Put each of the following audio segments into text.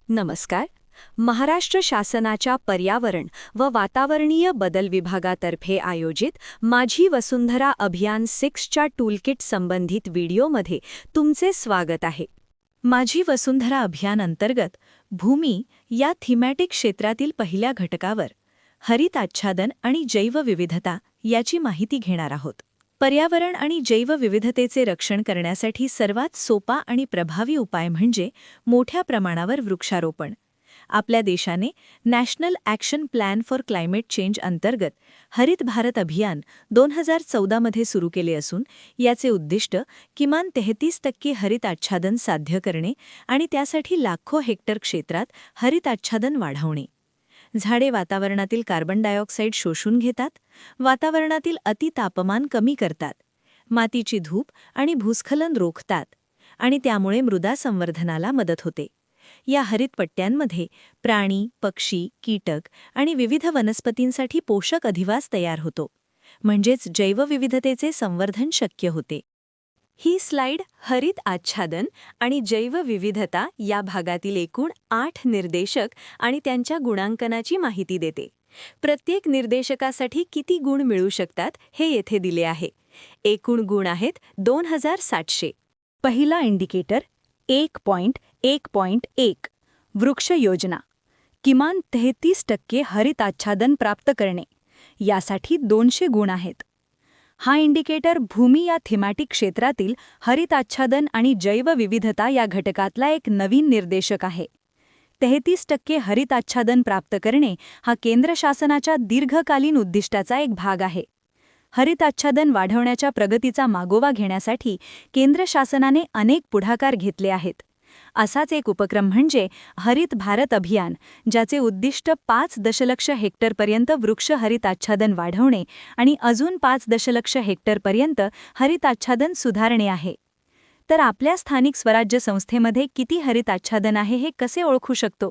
नमस्कार. महाराष्ट्र शासनाच्या पर्यावरण व वातावरणीय बदल विभागातर्फे आयोजित माझी वसुंधरा अभियान 6च्या टूलकिट संबंधित व्हिडिओमध्ये तुमचे स्वागत आहे. माझी वसुंधरा अभियान अंतर्गत भूमी या थीमॅटिक क्षेत्रातील पहिल्या घटकावर हरित आच्छादन आणि जैवविविधता याची माहिती घेणार आहोत. पर्यावरण आणि जैवविविधतेचे रक्षण करण्यासाठी सर्वात सोपा आणि प्रभावी उपाय म्हणजे मोठ्या प्रमाणावर वृक्षारोपण. आपल्या देशाने national action plan for climate change अंतर्गत हरित भारत अभियान 2014 मध्ये सुरू केले असून याचे उद्दिष्ट किमान 33% हरित आच्छादन साध्य करणे आणि त्यासाठी लाखो हेक्टर क्षेत्रात हरित आच्छादन वाढवणे. झाडे वातावरणातील कार्बन डायऑक्साईड शोषून घेतात, वातावरणातील अतितापमान कमी करतात, मातीची धूप आणि भूस्खलन रोखतात आणि त्यामुळे मृदा संवर्धनाला मदत होते. या हरित पट्ट्यांमध्ये प्राणी, पक्षी, कीटक आणि विविध वनस्पतींसाठी पोषक अधिवास तयार होतो, म्हणजेच जैवविविधतेचे संवर्धन शक्य होते. ही स्लाइड हरित आच्छादन आणि जैवविविधता या भागातील एकूण 8 निर्देशक आणि त्यांच्या गुणांकनाची माहिती देते. प्रत्येक निर्देशकासाठी किती गुण मिळू शकतात हे येथे दिले आहे. एकूण गुण आहेत 2700. पहिला इंडिकेटर 1.1.1 वृक्ष योजना. किमान 33% हरित आच्छादन प्राप्त करणे. यासाठी 200 गुण आहेत. हा इंडिकेटर भूमी या थीमॅटिक क्षेत्रातील हरित आच्छादन आणि जैवविविधता या घटकातला एक नवीन निर्देशक आहे. 33% हरित आच्छादन प्राप्त करणे हा केंद्र शासनाच्या दीर्घकालीन उद्दिष्टाचा एक भाग आहे. हरित आच्छादन वाढवण्याच्या प्रगतीचा मागोवा घेण्यासाठी केंद्र शासनाने अनेक पुढाकार घेतले आहेत. असाच एक उपक्रम म्हणजे हरित भारत अभियान, ज्याचे उद्दिष्ट 5 दशलक्ष हेक्टरपर्यंत वृक्ष हरित आच्छादन वाढवणे आणि अजून 5 दशलक्ष हेक्टरपर्यंत हरित आच्छादन सुधारणे आहे. तर आपल्या स्थानिक स्वराज्य संस्थेमध्ये किती हरित आच्छादन आहे हे कसे ओळखू शकतो?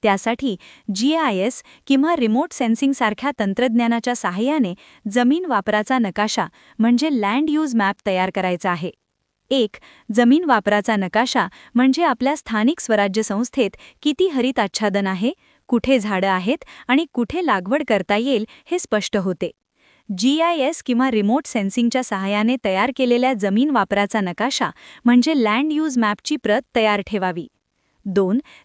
त्यासाठी GIS किंवा रिमोट सेन्सिंग सारख्या तंत्रज्ञानाच्या सहाय्याने जमीन वापराचा नकाशा म्हणजे लँड यूज मॅप तयार करायचा आहे. जमीन वापराचा नकाशा म्हणजे आपल्या स्थानिक स्वराज्य संस्थेत किती हरित आच्छादन आहे, कुठे झाडं आहेत आणि कुठे लागवड करता येईल हे स्पष्ट होते. GIS किंवा रिमोट सेन्सिंगच्या सहाय्याने तयार केलेल्या जमीन वापराचा नकाशा म्हणजे लँड यूज मॅपची प्रत तयार ठेवावी.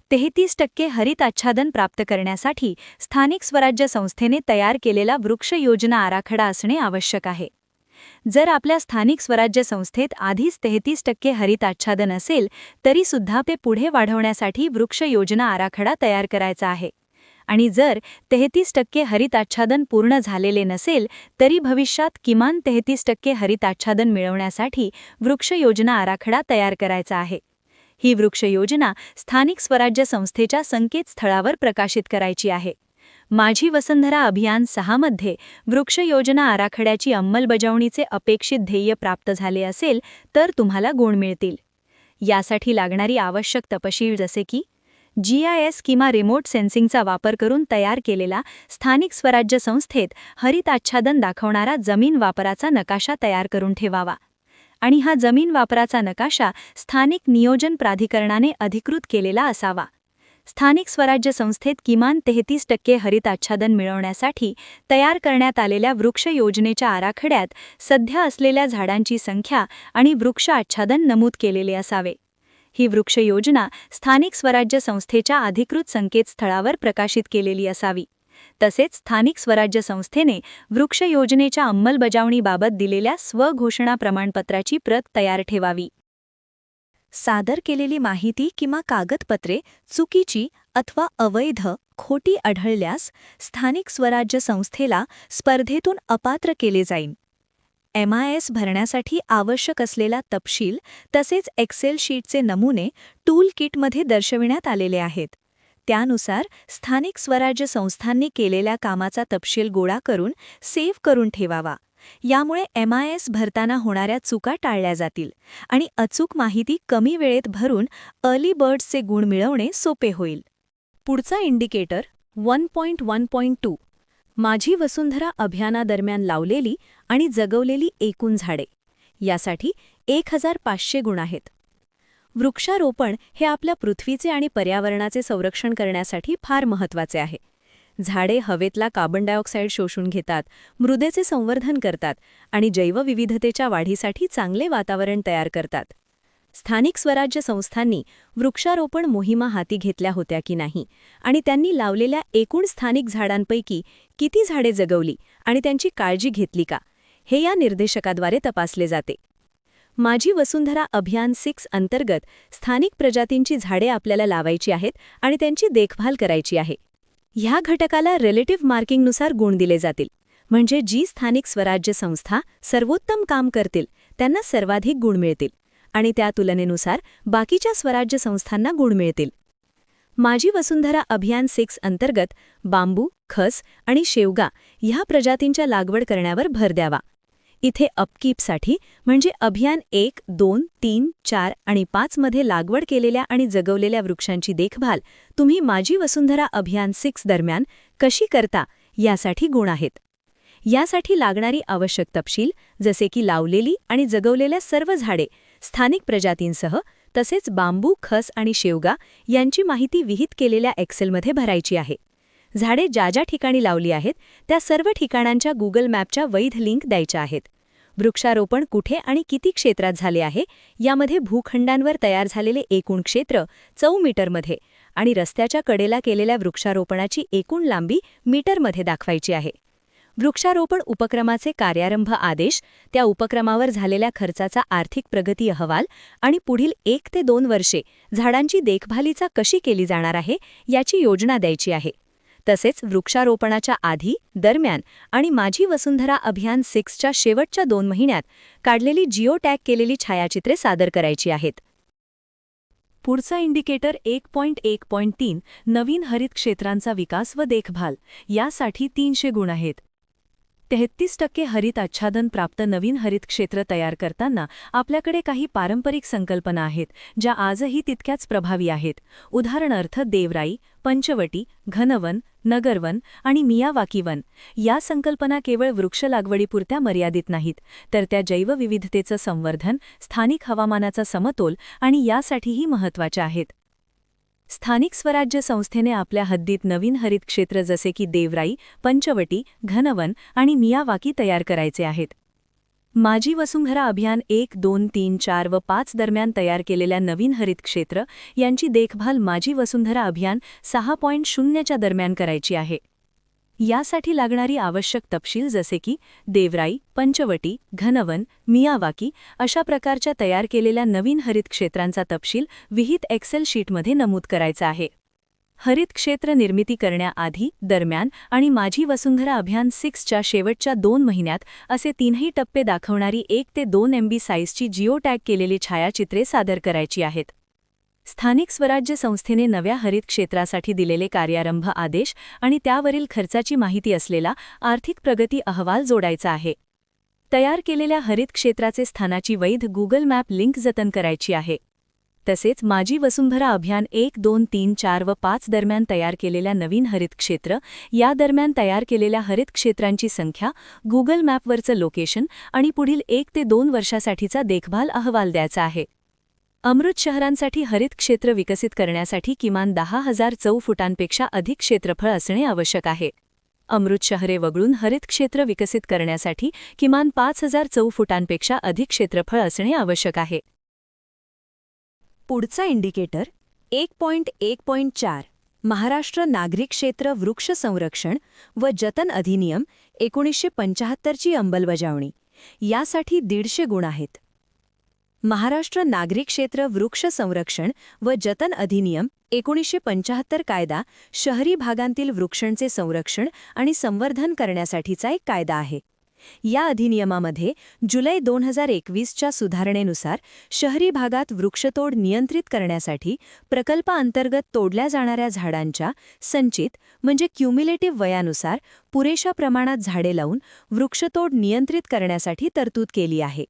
33% हरित आच्छादन प्राप्त करण्यासाठी स्थानिक स्वराज्य संस्थेने तयार केलेला वृक्ष योजना आराखडा असणे आवश्यक आहे. जर आपल्या स्थानिक स्वराज्य संस्थेत आधीच 33% हरित आच्छादन असेल तरीसुद्धा ते पुढे वाढवण्यासाठी वृक्ष योजना आराखडा तयार करायचा आहे. आणि जर 33% हरित आच्छादन पूर्ण झालेले नसेल तरी भविष्यात किमान 33% हरित आच्छादन मिळवण्यासाठी वृक्ष योजना आराखडा तयार करायचा आहे. ही वृक्ष योजना स्थानिक स्वराज्य संस्थेच्या संकेतस्थळावर प्रकाशित करायची आहे. माझी वसुंधरा अभियान 6 मध्ये वृक्ष योजना आराखड्याची अंमलबजावणीचे अपेक्षित ध्येय प्राप्त झाले असेल तर तुम्हाला गुण मिळतील. यासाठी लागणारी आवश्यक तपशील जसे की GIS किंवा रिमोट सेन्सिंगचा वापर करून तयार केलेला स्थानिक स्वराज्य संस्थेत हरित आच्छादन दाखवणारा जमीन वापराचा नकाशा तयार करून ठेवावा. आणि हा जमीन वापराचा नकाशा स्थानिक नियोजन प्राधिकरणाने अधिकृत केलेला असावा. स्थानिक स्वराज्य संस्थेत किमान 33% हरित आच्छादन मिळवण्यासाठी तयार करण्यात आलेल्या वृक्ष योजनेच्या आराखड्यात सध्या असलेल्या झाडांची संख्या आणि वृक्ष आच्छादन नमूद केलेले असावे. ही वृक्ष योजना स्थानिक स्वराज्य संस्थेच्या अधिकृत संकेतस्थळावर प्रकाशित केलेली असावी. तसेच स्थानिक स्वराज्य संस्थेने वृक्ष योजनेच्या अंमलबजावणीबाबत दिलेल्या स्वघोषणा प्रमाणपत्राची प्रत तयार ठेवावी. सादर केलेली माहिती किंवा कागदपत्रे चुकीची अथवा अवैध, खोटी आढळल्यास स्थानिक स्वराज्य संस्थेला स्पर्धेतून अपात्र केले जाईल. MIS भरण्यासाठी आवश्यक असलेला तपशील तसेच एक्सेल शीटचे नमुने टूल किटमध्ये दर्शविण्यात आलेले आहेत. त्यानुसार स्थानिक स्वराज्य संस्थांनी केलेल्या कामाचा तपशील गोळा करून सेव्ह करून ठेवावा. यामुळे MIS भरताना होणाऱ्या चुका टाळल्या जातील आणि अचूक माहिती कमी वेळेत भरून अर्ली बर्ड्सचे गुण मिळवणे सोपे होईल. पुढचा इंडिकेटर 1.1.2 माझी वसुंधरा अभियानादरम्यान लावलेली आणि जगवलेली एकूण झाडे. यासाठी 1500 गुण आहेत. वृक्षारोपण हे आपल्या पृथ्वीचे आणि पर्यावरणाचे संरक्षण करण्यासाठी फार महत्त्वाचे आहे. झाडे हवेतला कार्बन डायऑक्साईड शोषून घेतात, मृदेचे संवर्धन करतात आणि जैवविविधतेच्या वाढीसाठी चांगले वातावरण तयार करतात. स्थानिक स्वराज्य संस्थांनी वृक्षारोपण मोहिमा हाती घेतल्या होत्या की नाही आणि त्यांनी लावलेल्या एकूण स्थानिक झाडांपैकी किती झाडे जगवली आणि त्यांची काळजी घेतली का, हे या निर्देशकाद्वारे तपासले जाते. माझी वसुंधरा अभियान 6 अंतर्गत स्थानिक प्रजातींची झाडे आपल्याला लावायची आहेत आणि त्यांची देखभाल करायची आहे. ह्या घटकाला रिलेटिव्ह मार्किंगनुसार गुण दिले जातील, म्हणजे जी स्थानिक स्वराज्य संस्था सर्वोत्तम काम करतील त्यांना सर्वाधिक गुण मिळतील आणि त्या तुलनेनुसार बाकीच्या स्वराज्य संस्थांना गुण मिळतील. माझी वसुंधरा अभियान 6 अंतर्गत बांबू, खस आणि शेवगा ह्या प्रजातींच्या लागवड करण्यावर भर द्यावा. इथे अपकीपसाठी म्हणजे अभियान 1, 2, 3, 4 आणि 5 मध्ये लागवड केलेल्या आणि जगवलेल्या वृक्षांची देखभाल तुम्ही माझी वसुंधरा अभियान 6 दरम्यान कशी करता यासाठी गुण आहेत. यासाठी लागणारी आवश्यक तपशील जसे की लावलेली आणि जगवलेल्या सर्व झाडे स्थानिक प्रजातींसह तसेच बांबू, खस आणि शेवगा यांची माहिती विहित केलेल्या एक्सेलमध्ये भरायची आहे. झाडे ज्या ज्या ठिकाणी लावली आहेत त्या सर्व ठिकाणांच्या गुगल मॅपच्या वैध लिंक द्यायच्या आहेत. वृक्षारोपण कुठे आणि किती क्षेत्रात झाले आहे यामध्ये भूखंडांवर तयार झालेले एकूण क्षेत्र मीटरमध्ये आणि रस्त्याच्या कडेला केलेल्या वृक्षारोपणाची एकूण लांबी मीटरमध्ये दाखवायची आहे. वृक्षारोपण उपक्रमाचे कार्यारंभ आदेश, त्या उपक्रमावर झालेल्या खर्चाचा आर्थिक प्रगती अहवाल आणि पुढील 1 ते 2 वर्षे झाडांची देखभालीचा कशी केली जाणार आहे याची योजना द्यायची आहे. तसेच वृक्षारोपणाच्या आधी, दरम्यान आणि माझी वसुंधरा अभियान 6च्या शेवटच्या 2 महिन्यात काढलेली जिओ टॅग केलेली छायाचित्रे सादर करायची आहेत. पुढचा इंडिकेटर 1.1.3 नवीन हरित क्षेत्रांचा विकास व देखभाल यासाठी 300 गुण आहेत. 33% हरित आच्छादन प्राप्त नवीन हरित क्षेत्र तयार करताना आपल्याकडे काही पारंपरिक संकल्पना आहेत ज्या आजही तितक्याच प्रभावी आहेत. उदाहरणार्थ देवराई, पंचवटी, घनवन, नगरवन आणि मियावाकी वन या संकल्पना केवळ वृक्ष लागवडीपुरत्या मर्यादित नाहीत, तर त्या जैवविविधतेचं संवर्धन, स्थानिक हवामानाचा समतोल आणि यासाठीही महत्त्वाच्या आहेत. स्थानिक स्वराज्य संस्थेने आपल्या हद्दीत नवीन हरित क्षेत्र जसे की देवराई, पंचवटी, घनवन आणि मियावाकी तयार करायचे आहेत. माझी वसुंधरा अभियान 1, 2, 3, 4 व 5 दरम्यान तयार केलेल्या नवीन हरित क्षेत्र यांची देखभाल माझी वसुंधरा अभियान 6.0च्या दरम्यान करायची आहे. यासाठी लागणारी आवश्यक तपशील जसे की देवराई, पंचवटी, घनवन, मियावाकी अशा प्रकारच्या तयार केलेल्या नवीन हरित क्षेत्रांचा तपशील विहित एक्सेल शीटमध्ये नमूद करायचा आहे. हरित क्षेत्र निर्मिती करण्याआधी, दरम्यान आणि माझी वसुंधरा अभियान 6च्या शेवटच्या 2 महिन्यात असे 3ही टप्पे दाखवणारी 1 ते 2 MB साईजची जिओ टॅग केलेली छायाचित्रे सादर करायची आहेत. स्थानिक स्वराज्य संस्थेने नव्या हरित क्षेत्रासाठी दिलेले कार्यारंभ आदेश आणि त्यावरील खर्चाची माहिती असलेला आर्थिक प्रगती अहवाल जोडायचा आहे. तयार केलेल्या हरित क्षेत्राचे स्थानाची वैध गुगल मॅप लिंक जतन करायची आहे. तसेच माझी वसुंधरा अभियान 1, 2, 3, 4 व 5 दरम्यान तयार केलेल्या नवीन हरित क्षेत्र या दरम्यान तयार केलेल्या हरित क्षेत्रांची संख्या, गुगल मॅपवरचं लोकेशन आणि पुढील 1 ते 2 वर्षासाठीचा देखभाल अहवाल द्यायचा आहे. अमृत शहरांसाठी हरित क्षेत्र विकसित करण्यासाठी किमान 10,000 चौफुटांपेक्षा अधिक क्षेत्रफळ असणे आवश्यक आहे. अमृत शहरे वगळून हरित क्षेत्र विकसित करण्यासाठी किमान 5,000 चौफुटांपेक्षा अधिक क्षेत्रफळ असणे आवश्यक आहे. पुढचा इंडिकेटर 1.1.4 महाराष्ट्र नागरिक क्षेत्र वृक्ष संरक्षण व जतन अधिनियम 1975ची अंमलबजावणी यासाठी 150 गुण आहेत. महाराष्ट्र नागरिक क्षेत्र वृक्ष संरक्षण व जतन अधिनियम 1975 कायदा शहरी भागांतील वृक्षांचे संरक्षण आणि संवर्धन करण्यासाठीचा एक कायदा आहे. या अधिनियमामध्ये जुलै 2021च्या सुधारणेनुसार शहरी भागात वृक्षतोड नियंत्रित करण्यासाठी प्रकल्पाअंतर्गत तोडल्या जाणाऱ्या झाडांच्या संचित म्हणजे क्युम्युलेटिव्ह वयानुसार पुरेशा प्रमाणात झाडे लावून वृक्षतोड नियंत्रित करण्यासाठी तरतूद केली आहे.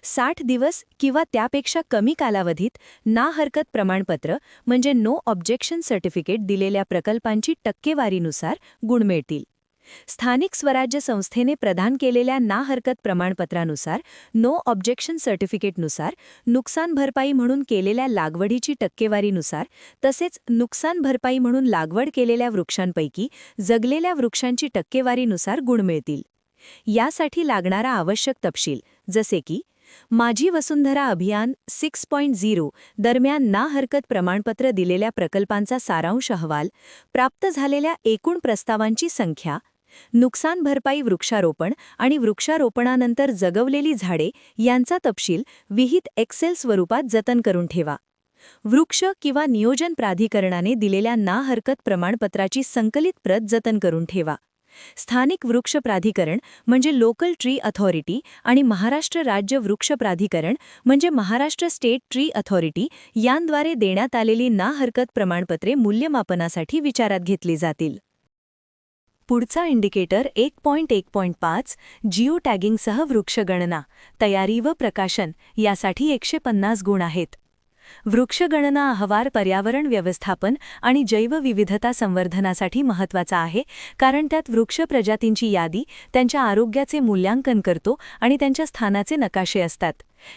60 दिवस किंवा त्यापेक्षा कमी कालावधीत ना हरकत प्रमाणपत्र म्हणजे नो ऑब्जेक्शन सर्टिफिकेट दिलेल्या प्रकल्पांची टक्केवारीनुसार गुण मिळतील. स्थानिक स्वराज्य संस्थेने प्रदान केलेल्या ना हरकत प्रमाणपत्रानुसार नो ऑब्जेक्शन सर्टिफिकेटनुसार नुकसान भरपाई म्हणून केलेल्या लागवडीची टक्केवारीनुसार तसेच नुकसान भरपाई म्हणून लागवड केलेल्या वृक्षांपैकी जगलेल्या वृक्षांची टक्केवारीनुसार गुण मिळतील. यासाठी लागणारा आवश्यक तपशील जसे की माझी वसुंधरा अभियान 6.0 दरम्यान ना हरकत प्रमाणपत्र दिलेल्या प्रकल्पांचा सारांश अहवाल, प्राप्त झालेल्या एकूण प्रस्तावांची संख्या, नुकसान भरपाई वृक्षारोपण आणि वृक्षारोपणानंतर जगवलेली झाडे यांचा तपशील विहित एक्सेल स्वरूपात जतन करून ठेवा. वृक्ष किंवा नियोजन प्राधिकरणाने दिलेल्या ना हरकत प्रमाणपत्राची संकलित प्रत जतन करून ठेवा. स्थानिक वृक्ष प्राधिकरण म्हणजे लोकल ट्री अथॉरिटी आणि महाराष्ट्र राज्य वृक्ष प्राधिकरण म्हणजे महाराष्ट्र स्टेट ट्री अथॉरिटी यांद्वारे देण्यात आलेली ना हरकत प्रमाणपत्रे मूल्यमापनासाठी विचारात घेतली जातील. पुढचा इंडिकेटर 1.1.5 जिओ टॅगिंगसह वृक्षगणना, तयारी व प्रकाशन यासाठी 150 गुण आहेत. वृक्षगणना अहवाल पर्यावरण व्यवस्थापन आणि जैवविविधता संवर्धनासाठी महत्त्वाचा आहे, कारण त्यात वृक्ष प्रजातींची यादी, त्यांच्या आरोग्याचे मूल्यांकन करतो आणि त्यांच्या स्थानाचे नकाशे असतात.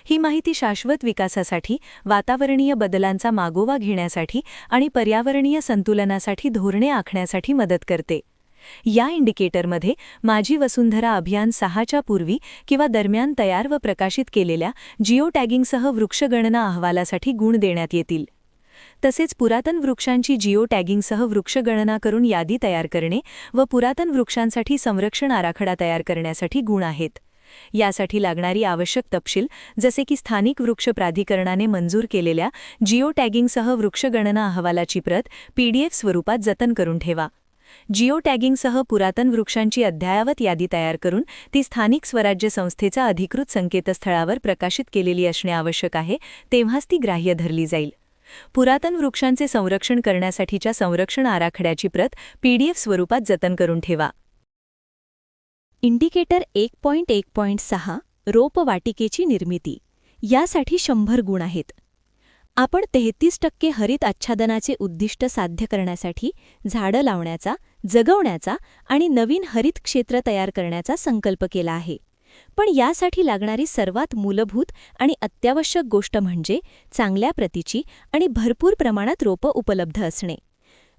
ही माहिती शाश्वत विकासासाठी, वातावरणीय बदलांचा मागोवा घेण्यासाठी आणि पर्यावरणीय संतुलनासाठी धोरणे आखण्यासाठी मदत करते. या इंडिकेटरमध्ये माझी वसुंधरा अभियान 6च्या पूर्वी किंवा दरम्यान तयार व प्रकाशित केलेल्या जिओ टॅगिंगसह वृक्षगणना अहवालासाठी गुण देण्यात येतील. तसेच पुरातन वृक्षांची जिओ टॅगिंगसह वृक्षगणना करून यादी तयार करणे व पुरातन वृक्षांसाठी संरक्षण आराखडा तयार करण्यासाठी गुण आहेत. यासाठी लागणारी आवश्यक तपशील जसे की स्थानिक वृक्ष प्राधिकरणाने मंजूर केलेल्या जिओ टॅगिंगसह वृक्षगणना अहवालाची प्रत PDF स्वरूपात जतन करून ठेवा. जिओ टॅगिंगसह पुरातन वृक्षांची अद्ययावत यादी तयार करून ती स्थानिक स्वराज्य संस्थेच्या अधिकृत संकेतस्थळावर प्रकाशित केलेली असणे आवश्यक आहे, तेव्हाच ती ग्राह्य धरली जाईल. पुरातन वृक्षांचे संरक्षण करण्यासाठीच्या संरक्षण आराखड्याची प्रत PDF स्वरूपात जतन करून ठेवा. इंडिकेटर 1.1.6 रोपवाटिकेची निर्मिती यासाठी 100 गुण आहेत. आपण 33% हरित आच्छादनाचे उद्दिष्ट साध्य करण्यासाठी झाडं लावण्याचा, जगवण्याचा आणि नवीन हरित क्षेत्र तयार करण्याचा संकल्प केला आहे. पण यासाठी लागणारी सर्वात मूलभूत आणि अत्यावश्यक गोष्ट म्हणजे चांगल्या प्रतीची आणि भरपूर प्रमाणात रोपं उपलब्ध असणे.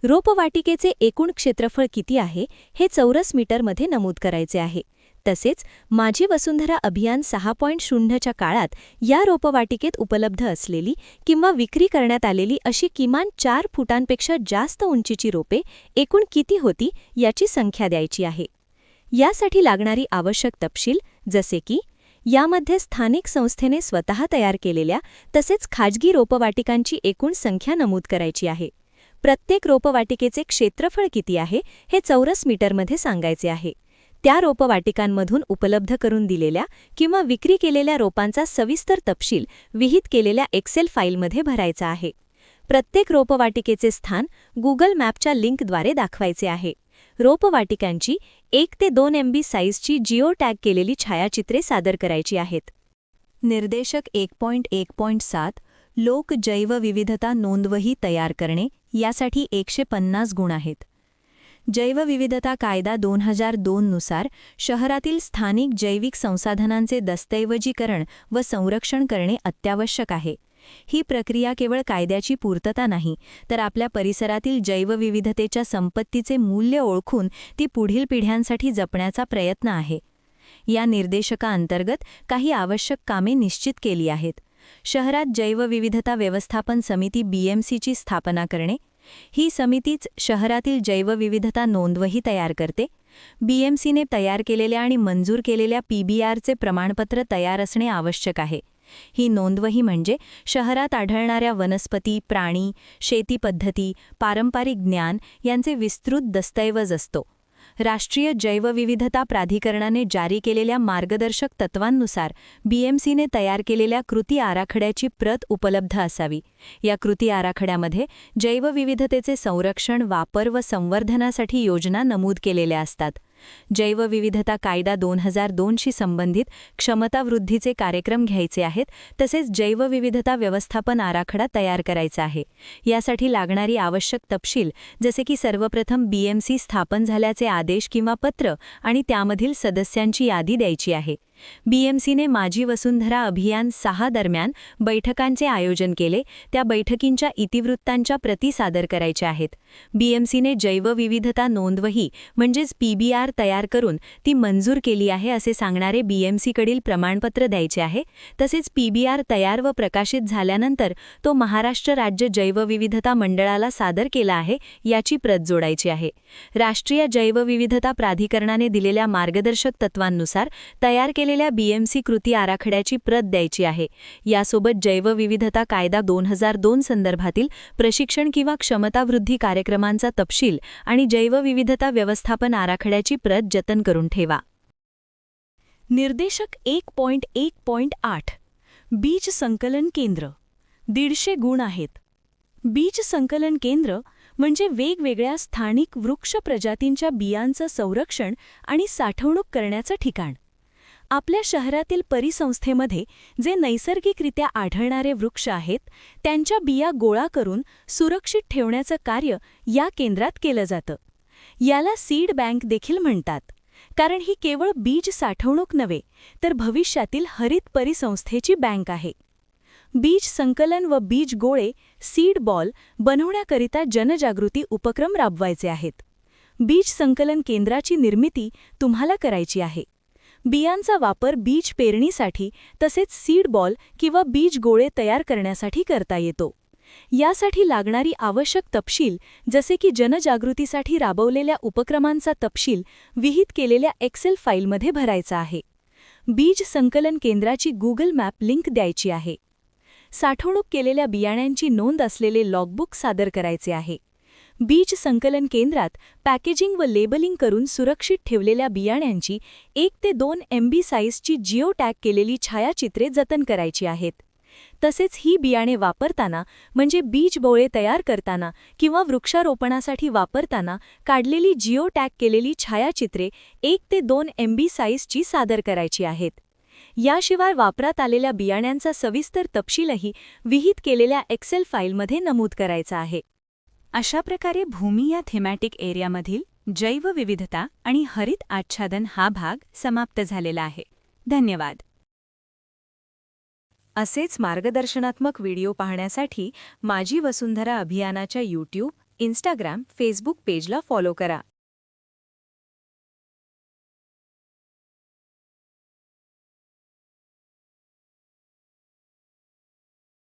रोपवाटिकेचे एकूण क्षेत्रफळ किती आहे हे चौरस मीटरमध्ये नमूद करायचे आहे. तसेच माझी वसुंधरा अभियान 6.0च्या काळात या रोपवाटिकेत उपलब्ध असलेली किंवा विक्री करण्यात आलेली अशी किमान 4 फुटांपेक्षा जास्त उंचीची रोपे एकूण किती होती याची संख्या द्यायची आहे. यासाठी लागणारी आवश्यक तपशील जसे की यामध्ये स्थानिक संस्थेने स्वतः तयार केलेल्या तसेच खाजगी रोपवाटिकांची एकूण संख्या नमूद करायची आहे. प्रत्येक रोपवाटिकेचे क्षेत्रफळ किती आहे हे चौरस मीटरमध्ये सांगायचे आहे. त्या रोपवाटिकांमधून उपलब्ध करून दिलेल्या किंवा विक्री केलेल्या रोपांचा सविस्तर तपशील विहित केलेल्या एक्सेल फाईलमध्ये भरायचा आहे. प्रत्येक रोपवाटिकेचे स्थान गुगल मॅपच्या लिंकद्वारे दाखवायचे आहे. रोपवाटिकांची 1 ते 2 MB साईजची जिओ टॅग केलेली छायाचित्रे सादर करायची आहेत. निर्देशक 1.1.7 लोक जैवविविधता नोंदवही तयार करणे यासाठी 150 गुण आहेत. जैवविविधता कायदा 2002 नुसार शहरातील स्थानिक जैविक संसाधनांचे दस्तऐवजीकरण व संरक्षण करणे अत्यावश्यक आहे. ही प्रक्रिया केवळ कायद्याची पूर्तता नाही, तर आपल्या परिसरातील जैवविविधतेच्या संपत्तीचे मूल्य ओळखून ती पुढील पिढ्यांसाठी जपण्याचा प्रयत्न आहे. या निर्देशकाअंतर्गत काही आवश्यक कामे निश्चित केली आहेत. शहरात जैवविविधता व्यवस्थापन समिती BMCची स्थापना करणे. ही समितीच शहरातील जैवविविधता नोंदवही तयार करते. BMCने तयार केलेल्या आणि मंजूर केलेल्या PBRचे प्रमाणपत्र तयार असणे आवश्यक आहे. ही नोंदवही म्हणजे शहरात आढळणाऱ्या वनस्पती, प्राणी, शेती पद्धती, पारंपरिक ज्ञान यांचे विस्तृत दस्तऐवज असतो. राष्ट्रीय जैवविविधता प्राधिकरणाने जारी केलेल्या मार्गदर्शक तत्वांनुसार BMCने तयार केलेल्या कृती आराखड्याची प्रत उपलब्ध असावी. या कृती आराखड्यामध्ये जैवविविधतेचे संरक्षण, वापर व संवर्धनासाठी योजना नमूद केलेल्या असतात. जैवविविधता कायदा 2002शी संबंधित क्षमतावृद्धीचे कार्यक्रम घ्यायचे आहेत, तसेच जैवविविधता व्यवस्थापन आराखडा तयार करायचा आहे. यासाठी लागणारी आवश्यक तपशील जसे की सर्वप्रथम BMC स्थापन झाल्याचे आदेश किंवा पत्र आणि त्यामधील सदस्यांची यादी द्यायची आहे. BMCने माझी वसुंधरा अभियान 6 दरम्यान बैठकांचे आयोजन केले. त्या बैठकींच्या इतिवृत्तांच्या प्रती सादर करायच्या आहेत. BMCने जैवविविधता नोंदवही म्हणजेच PBR तयार करून ती मंजूर केली आहे असे सांगणारे BMCकडील प्रमाणपत्र द्यायचे आहे. तसेच PBR तयार व प्रकाशित झाल्यानंतर तो महाराष्ट्र राज्य जैवविविधता मंडळाला सादर केला आहे याची प्रत जोडायची आहे. राष्ट्रीय जैवविविधता प्राधिकरणाने दिलेल्या मार्गदर्शक तत्वांनुसार तयार केलेल्या BMC कृती आराखड्याची प्रत द्यायची आहे. यासोबत जैवविविधता कायदा 2002 संदर्भातील प्रशिक्षण किंवा क्षमतावृद्धी कार्यक्रमांचा तपशील आणि जैवविविधता व्यवस्थापन आराखड्याची प्रत जतन करून ठेवा. निर्देशक 1.1.8 बीज संकलन केंद्र 150 गुण आहेत. बीज संकलन केंद्र म्हणजे वेगवेगळ्या स्थानिक वृक्ष प्रजातींच्या बियांचं संरक्षण आणि साठवणूक करण्याचं ठिकाण. आपल्या शहरातील परिसंस्थेमध्ये जे नैसर्गिकरित्या आढळणारे वृक्ष आहेत त्यांच्या बिया गोळा करून सुरक्षित ठेवण्याचं कार्य या केंद्रात केलं जातं. याला सीड बँक देखील म्हणतात, कारण ही केवळ बीज साठवणूक नव्हे तर भविष्यातील हरित परिसंस्थेची बँक आहे. बीज संकलन व बीज गोळे सीड बॉल बनवण्याकरिता जनजागृती उपक्रम राबवायचे आहेत. बीज संकलन केंद्राची निर्मिती तुम्हाला करायची आहे. बियांचा वापर बीज पेरणीसाठी तसेच सीड बॉल किंवा बीज गोळे तयार करण्यासाठी करता येतो. यासाठी लागणारी आवश्यक तपशील जसे की जनजागृतीसाठी राबवलेल्या उपक्रमांचा तपशील विहित केलेल्या एक्सेल फाईलमध्ये भरायचा आहे. बीज संकलन केंद्राची गुगल मॅप लिंक द्यायची आहे. साठवणूक केलेल्या बियाण्यांची नोंद असलेले लॉगबुक सादर करायचे आहे. बीज संकलन केंद्रात पॅकेजिंग व लेबलिंग करून सुरक्षित ठेवलेल्या बियाण्यांची 1 ते 2 MB साईजची जिओ टॅग केलेली छायाचित्रे जतन करायची आहेत. तसेच ही बियाणे वापरताना म्हणजे बीज बोळे तयार करताना किंवा वृक्षारोपणासाठी वापरताना काढलेली जिओ टॅग केलेली छायाचित्रे 1 ते 2 MB साईजची सादर करायची आहेत. याशिवाय वापरात आलेल्या बियाण्यांचा सविस्तर तपशीलही विहित केलेल्या एक्सेल फाईलमध्ये नमूद करायचा आहे. अशा प्रकारे भूमी या थेमॅटिक एरियामधील जैवविविधता आणि हरित आच्छादन हा भाग समाप्त झालेला आहे. धन्यवाद. असेच मार्गदर्शनात्मक व्हिडिओ पाहण्यासाठी माझी वसुंधरा अभियानाच्या YouTube, Instagram, Facebook पेजला फॉलो करा.